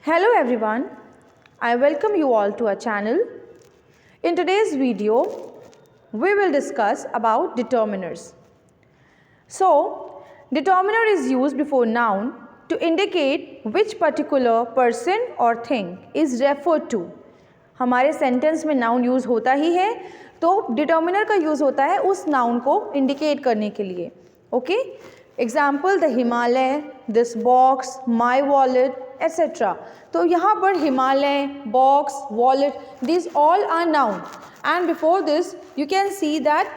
Hello everyone, I welcome you all to our channel. In today's video, we will discuss about determiners. So, determiner is used before noun to indicate which particular person or thing is referred to. हमारे sentence में noun use होता ही है, तो determiner का use होता है उस noun को इंडिकेट करने के लिए. Okay, example the Himalaya, this box, my wallet etcetera. तो यहाँ पर Himalaya, box, wallet, this all are noun and before this you can see that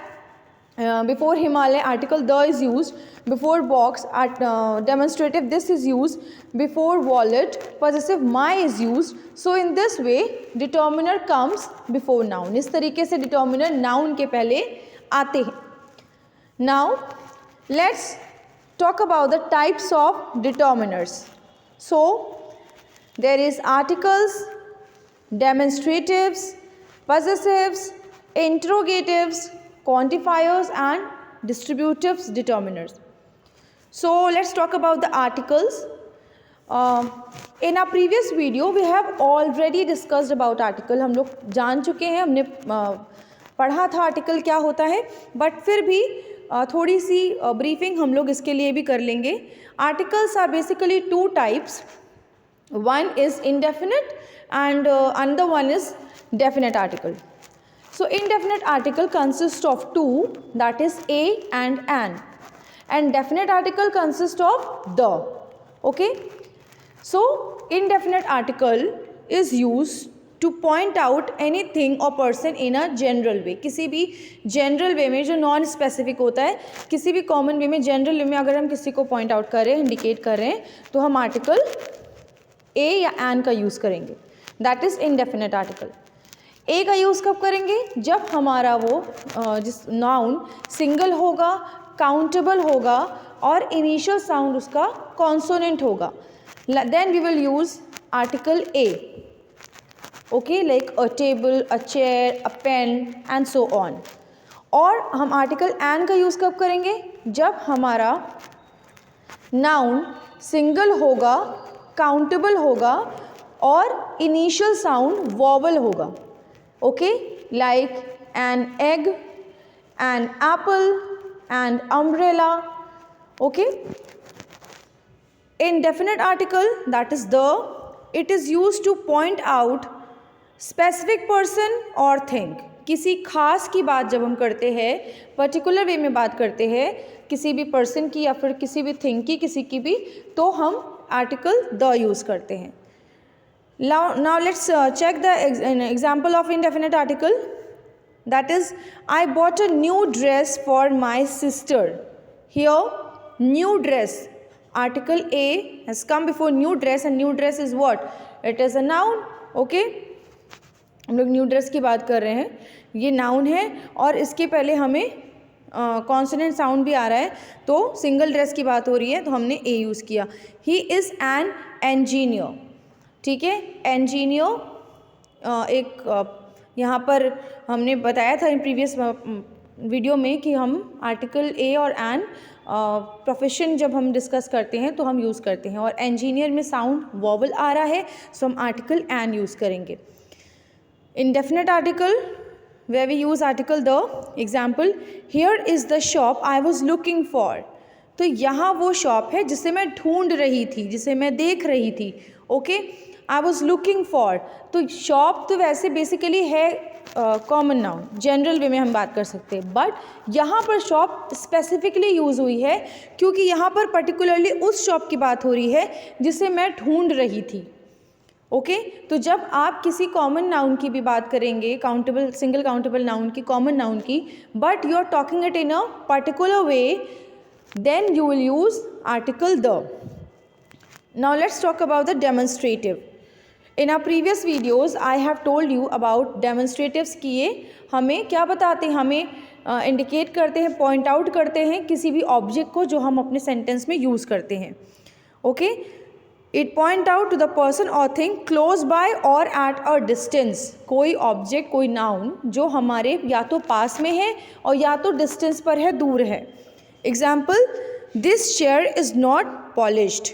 before Himalaya article the is used, before box demonstrative this is used, before wallet possessive my is used. So in this way determiner comes before noun. इस तरीके से determiner noun के पहले आते हैं. Now let's talk about the types of determiners. So there is articles, demonstratives, possessives, interrogatives, quantifiers and distributives determiners. So let's talk about the articles. In our previous video we have already discussed about article. हम लोग जान चुके हैं, हमने पढ़ा था article क्या होता है, बट फिर भी थोड़ी सी ब्रीफिंग हम लोग इसके लिए भी कर लेंगे. Articles are basically two types. One is indefinite and another one is definite article. So indefinite article consists of two, that is a and an, and definite article consists of the. Okay, so indefinite article is used to point out anything or person in a general way. किसी भी general way में, जो non specific होता है, किसी भी common way में, general way में अगर हम किसी को point out कर रहे हैं, indicate कर रहे हैं, तो हम article a या an का use करेंगे. That is indefinite article. ए का यूज़ कब करेंगे? जब हमारा वो जिस नाउन सिंगल होगा, काउंटेबल होगा और इनिशियल साउंड उसका कॉन्सोनेंट होगा. Then we will use article a. Okay, like a table, a chair, a pen and so on. और हम आर्टिकल एन का यूज़ कब करेंगे? जब हमारा नाउन सिंगल होगा, काउंटेबल होगा और इनिशियल साउंड वॉवल होगा. Okay, like an egg, an apple and umbrella. Okay, in definite article, that is the, it is used to point out specific person or thing. किसी खास की बात जब हम करते हैं, पर्टिकुलर वे में बात करते हैं, किसी भी पर्सन की या फिर किसी भी थिंग की, किसी की भी, तो हम आर्टिकल द यूज़ करते हैं. Now let's check the example of indefinite article. That is, I bought a new dress for my sister. Here, new dress. Article A has come before new dress and new dress is what? It is a noun. Okay? हम लोग new dress की बात कर रहे हैं, ये noun है और इसके पहले हमें कॉन्सोनेंट साउंड भी आ रहा है, तो सिंगल ड्रेस की बात हो रही है तो हमने ए यूज़ किया. He is an engineer. ठीक है, इंजीनियर एक यहाँ पर हमने बताया था इन प्रीवियस वीडियो में कि हम आर्टिकल ए और एन प्रोफेशन जब हम डिस्कस करते हैं तो हम यूज़ करते हैं, और इंजीनियर में साउंड वॉवल आ रहा है सो हम आर्टिकल एन यूज़ करेंगे. Indefinite article where we use article the. Example, here is the shop I was looking for. तो यहाँ वो शॉप है जिसे मैं ढूंढ रही थी, जिसे मैं देख रही थी. Okay, I was looking for. तो शॉप तो वैसे बेसिकली है कॉमन नाउन, जनरल वे में हम बात कर सकते हैं, बट यहाँ पर शॉप स्पेसिफिकली यूज़ हुई है क्योंकि यहाँ पर पर्टिकुलरली उस शॉप की बात हो रही है जिसे मैं ढूंढ रही थी. ओके, तो जब आप किसी कॉमन नाउन की भी बात करेंगे, काउंटेबल, सिंगल काउंटेबल नाउन की, कॉमन नाउन की, but you are talking it in a particular way, then you will use article the. Now let's talk about the demonstrative. In our previous videos I have told you about demonstratives कि ये हमें क्या बताते हैं, हमें indicate करते हैं, point out करते हैं किसी भी ऑब्जेक्ट को जो हम अपने सेंटेंस में यूज़ करते हैं. Okay, it point out to the person और थिंग क्लोज बाय और एट अ डिस्टेंस. कोई ऑब्जेक्ट, कोई नाउन जो हमारे या तो पास में है और या तो डिस्टेंस पर है, दूर है. Example, this chair is not polished.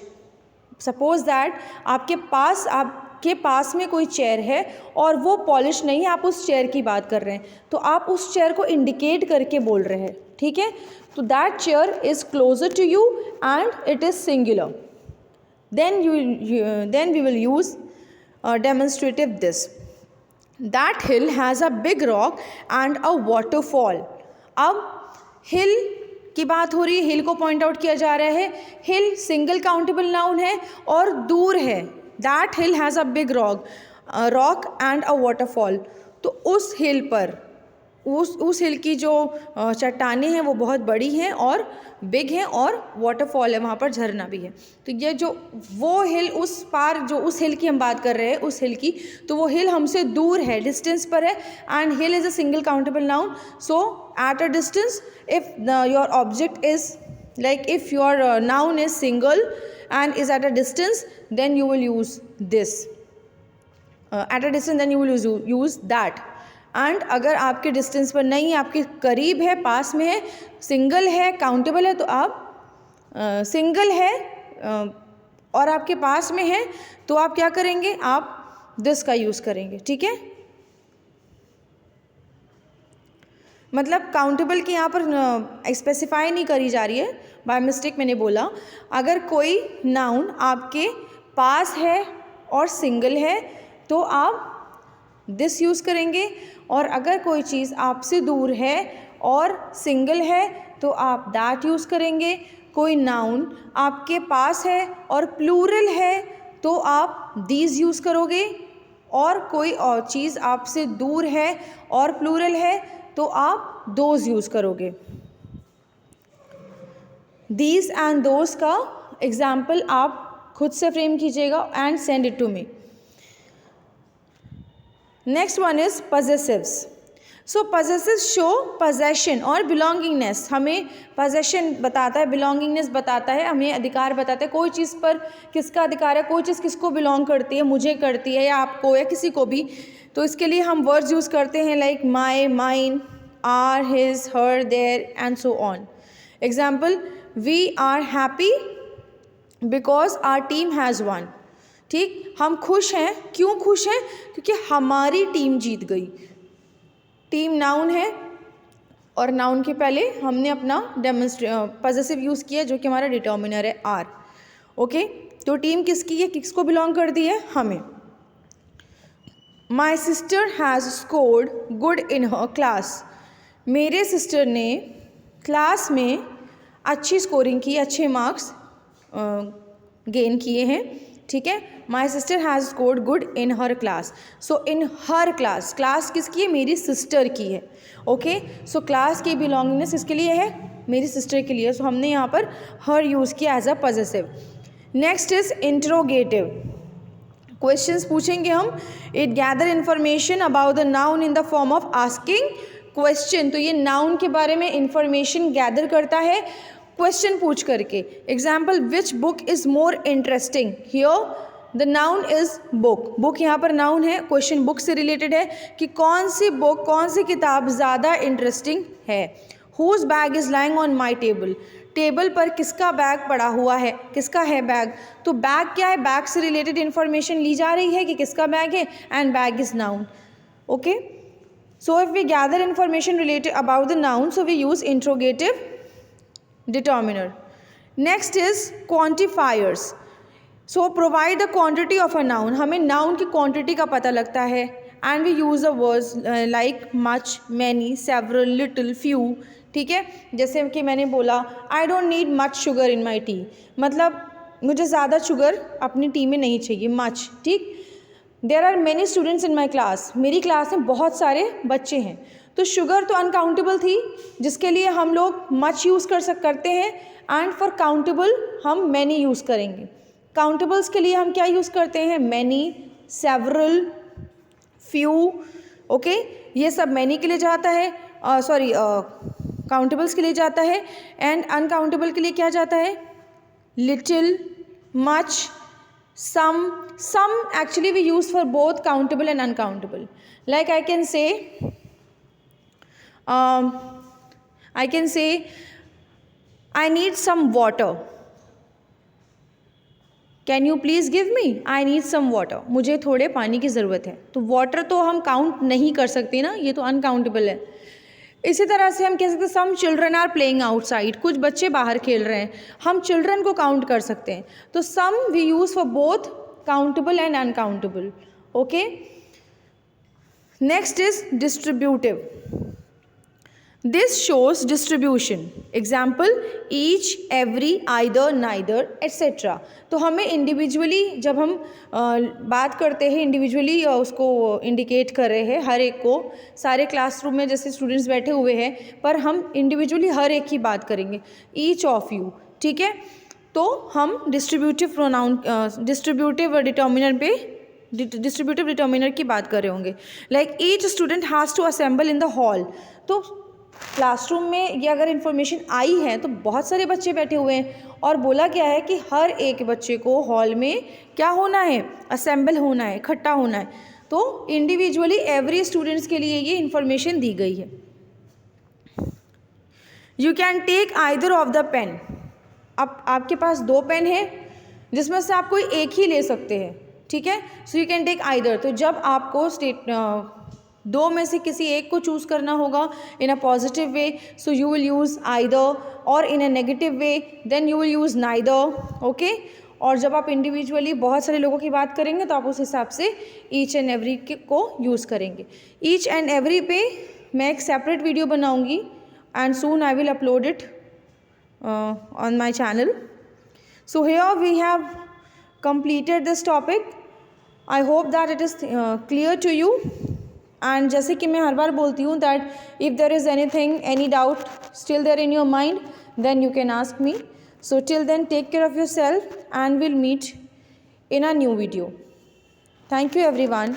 Suppose that आपके पास में कोई चेयर है और वो पॉलिश नहीं है, आप उस चेयर की बात कर रहे हैं, तो आप उस चेयर को इंडिकेट करके बोल रहे हैं, ठीक है। तो that chair is closer to you and it is singular, then we will use demonstrative this. That hill has a big rock and a waterfall. अब हिल की बात हो रही है, हिल को पॉइंट आउट किया जा रहा है। हिल सिंगल काउंटेबल नाउन है और दूर है। That hill has a big rock and a waterfall. तो उस हिल पर उस हिल की जो चट्टानें हैं वो बहुत बड़ी हैं और बिग हैं और वाटरफॉल है, वहाँ पर झरना भी है। तो ये जो वो हिल उस पार, जो उस हिल की हम बात कर रहे हैं, उस हिल की, तो वो हिल हमसे दूर है, डिस्टेंस पर है। And hill is a single countable noun, so eight a distance if your object is like if your noun is single and is at a distance, then you will use this. At a distance, then you will use that. And अगर आपके distance पर नहीं है, आपके करीब है, पास में है, सिंगल है, काउंटेबल है, तो आप सिंगल है और आपके पास में है, तो आप क्या करेंगे, आप दिस का यूज़ करेंगे, ठीक है। मतलब काउंटेबल की यहाँ पर स्पेसिफाई नहीं करी जा रही है, बाय मिस्टेक मैंने बोला। अगर कोई नाउन आपके पास है और सिंगल है तो आप दिस यूज़ करेंगे, और अगर कोई चीज़ आपसे दूर है और सिंगल है तो आप दैट यूज़ करेंगे। कोई नाउन आपके पास है और प्लूरल है तो आप दीज यूज़ करोगे, और कोई और चीज़ आपसे दूर है और प्लूरल है तो आप दोज यूज़ करोगे। दीज एंड दोज का एग्जाम्पल आप खुद से फ्रेम कीजिएगा and send it to me. Next one is possessives. So possessives show possession और belongingness। हमें possession बताता है, belongingness बताता है, हमें अधिकार बताता है, कोई चीज़ पर किसका अधिकार है, कोई चीज़ किसको बिलोंग करती है, मुझे करती है या आपको या किसी को भी। तो इसके लिए हम वर्ड्स यूज़ करते हैं like my, mine, our, his, her, their and so on. Example, we are happy because our team has won. ठीक, हम खुश हैं, क्यों खुश हैं, क्योंकि हमारी टीम जीत गई। टीम नाउन है और नाउन के पहले हमने अपना पॉजेसिव यूज़ किया जो कि हमारा डिटर्मिनर है आर। ओके, तो टीम किसकी है, किसको बिलोंग करती है, हमें। My sister has scored good in her class. मेरे सिस्टर ने क्लास में अच्छी स्कोरिंग की, अच्छे मार्क्स गेन किए हैं, ठीक है। My sister has scored good in her class. So in her class, class किसकी है, मेरी सिस्टर की है। ओके, सो क्लास की बिलोंगिंगनेस किसके लिए है, मेरी सिस्टर के लिए। सो हमने यहाँ पर हर यूज़ किया as a possessive. Next is interrogative. Questions पूछेंगे हम। It gather information about the noun in the form of asking question. तो ये नाउन के बारे में इंफॉर्मेशन गैदर करता है क्वेश्चन पूछ करके। Example, which book is more interesting. Here the noun is book. Book यहाँ पर नाउन है, क्वेश्चन बुक से रिलेटेड है कि कौन सी बुक, कौन सी किताब ज़्यादा इंटरेस्टिंग है। Whose bag is lying on my table. Table पर किसका बैग पड़ा हुआ है, किसका है बैग। तो बैग क्या है, बैग से रिलेटेड इन्फॉर्मेशन ली जा रही है कि किसका बैग है, and bag is noun. Okay, so if we gather information related about the noun, so we use interrogative determiner. Next is quantifiers. So provide the quantity of a noun. हमें noun की quantity का पता लगता है, and we use the words like much, many, several, little, few. ठीक है, जैसे कि मैंने बोला I don't need much sugar in my tea, मतलब मुझे ज़्यादा शुगर अपनी टी में नहीं चाहिए, much। ठीक, There are many students in my class. मेरी क्लास में बहुत सारे बच्चे हैं। तो शुगर तो अनकाउंटेबल थी, जिसके लिए हम लोग मच यूज़ करते हैं, एंड फॉर काउंटेबल हम मैनी यूज़ करेंगे। काउंटेबल्स के लिए हम क्या यूज़ करते हैं, मैनी, सेवरल, फ्यू। ओके, ये सब मैनी के लिए जाता है, सॉरी काउंटेबल्स के लिए जाता है, एंड अनकाउंटेबल के लिए क्या जाता है, little, much, some actually we use for both countable and uncountable. Like I can say I need some water. Can you please give me, I need some water, मुझे थोड़े पानी की ज़रूरत है। तो वाटर तो हम काउंट नहीं कर सकते ना, ये तो अनकाउंटेबल है। इसी तरह से हम कह सकते हैं some children are playing outside, कुछ बच्चे बाहर खेल रहे हैं, हम चिल्ड्रन को काउंट कर सकते हैं। तो some we use for both countable and uncountable. Okay, next is distributive. This shows distribution, example each, every, either, neither, etcetera. तो हमें इंडिविजुअली जब हम बात करते हैं, इंडिविजुअली उसको इंडिकेट कर रहे हैं हर एक को, सारे क्लासरूम में जैसे स्टूडेंट्स बैठे हुए हैं, पर हम इंडिविजुअली हर एक की बात करेंगे, ईच ऑफ यू, ठीक है। तो हम डिस्ट्रीब्यूटिव प्रोनाउन डिस्ट्रीब्यूटिव डिटर्मिनर की बात कर रहे होंगे। Like each student has to assemble in the hall. तो क्लासरूम में ये अगर इन्फॉर्मेशन आई है तो बहुत सारे बच्चे बैठे हुए हैं और बोला गया है कि हर एक बच्चे को हॉल में क्या होना है, असेंबल होना है, इकट्ठा होना है। तो इंडिविजुअली एवरी स्टूडेंट्स के लिए ये इन्फॉर्मेशन दी गई है। You can take either of the pen. अब आपके पास 2 पेन है जिसमें से आप कोई एक ही ले सकते हैं, ठीक है। So you can take either. तो जब आपको 2 में से किसी एक को चूज़ करना होगा in a positive way, so you will use either, और in a negative way then you will use neither. Okay, और जब आप इंडिविजुअली बहुत सारे लोगों की बात करेंगे तो आप उस हिसाब से ईच एंड एवरी को यूज़ करेंगे। ईच एंड एवरी पे मैं एक सेपरेट वीडियो बनाऊंगी and soon I will upload it on my channel. So here we have completed this topic. I hope that it is clear to you. And जैसे कि मैं हर बार बोलती हूँ that if there is anything, any doubt still there in your mind, then you can ask me. So till then, take care of yourself and we'll meet in a new video. Thank you everyone.